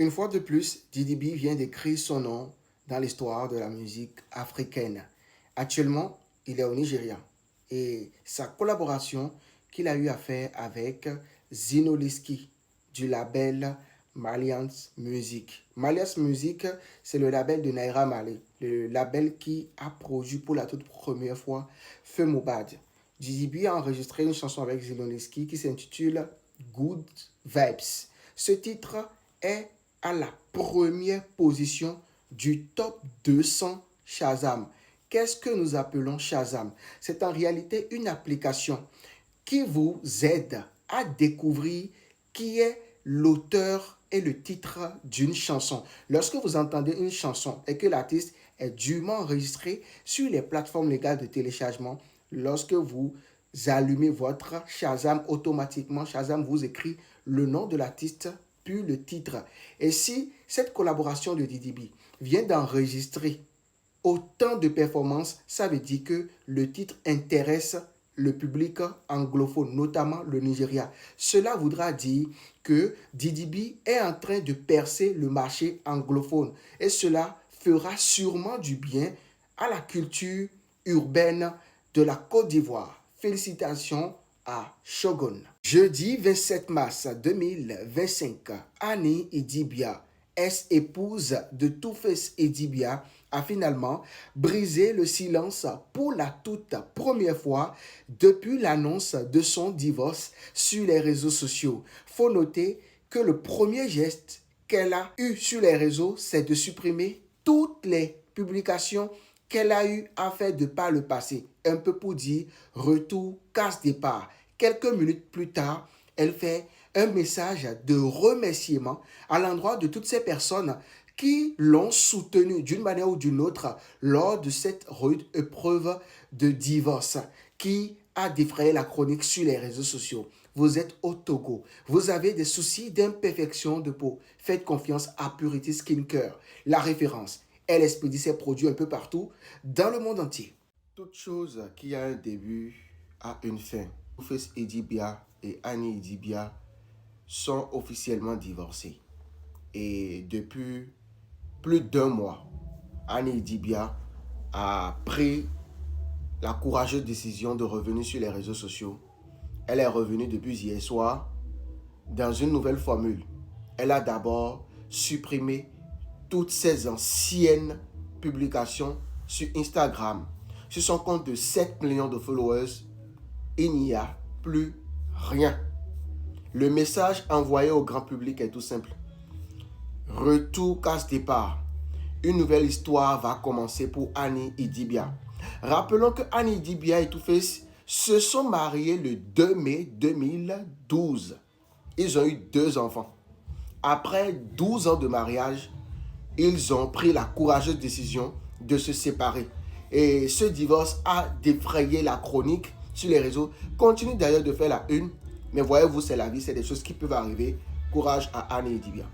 Une fois de plus, Didi B vient d'écrire son nom dans l'histoire de la musique africaine. Actuellement, il est au Nigeria et sa collaboration qu'il a eu à faire avec Zino Liski du label Malians Music. Malians Music, c'est le label de Naira Marley, le label qui a produit pour la toute première fois Feu Mobad. Didi B a enregistré une chanson avec Zino Liski qui s'intitule Good Vibes. Ce titre est à la première position du top 200 Shazam. Qu'est-ce que nous appelons Shazam? C'est en réalité une application qui vous aide à découvrir qui est l'auteur et le titre d'une chanson. Lorsque vous entendez une chanson et que l'artiste est dûment enregistré sur les plateformes légales de téléchargement, lorsque vous allumez votre Shazam, automatiquement Shazam vous écrit le nom de l'artiste puis le titre. Et si cette collaboration de Didi B vient d'enregistrer autant de performances, ça veut dire que le titre intéresse le public anglophone, notamment le Nigeria. Cela voudra dire que Didi B est en train de percer le marché anglophone et cela fera sûrement du bien à la culture urbaine de la Côte d'Ivoire. Félicitations à Shogun. Jeudi 27 mars 2025, Annie Idibia, ex-épouse de Two-Face Idibia, a finalement brisé le silence pour la toute première fois depuis l'annonce de son divorce sur les réseaux sociaux. Faut noter que le premier geste qu'elle a eu sur les réseaux, c'est de supprimer toutes les publications qu'elle a eu à faire de par le passé. Un peu pour dire retour, casse-départ. Quelques minutes plus tard, elle fait un message de remerciement à l'endroit de toutes ces personnes qui l'ont soutenue d'une manière ou d'une autre lors de cette rude épreuve de divorce qui a défrayé la chronique sur les réseaux sociaux. Vous êtes au Togo, vous avez des soucis d'imperfection de peau. Faites confiance à Purity Skincare, la référence. Elle expédie ses produits un peu partout dans le monde entier. Toute chose qui a un début a une fin. Two-Face Idibia et Annie Idibia sont officiellement divorcés. Et depuis plus d'un mois, Annie Idibia a pris la courageuse décision de revenir sur les réseaux sociaux. Elle est revenue depuis hier soir dans une nouvelle formule. Elle a d'abord supprimé toutes ses anciennes publications sur Instagram. Sur son compte de 7 millions de followers, il n'y a plus rien. Le message envoyé au grand public est tout simple. Retour casse-départ. Une nouvelle histoire va commencer pour Annie Idibia. Rappelons que Annie Idibia et Two-Face se sont mariés le 2 mai 2012. Ils ont eu 2 enfants. Après 12 ans de mariage, ils ont pris la courageuse décision de se séparer. Et ce divorce a défrayé la chronique sur les réseaux. Continue d'ailleurs de faire la une. Mais voyez-vous, c'est la vie, c'est des choses qui peuvent arriver. Courage à Annie Idibia.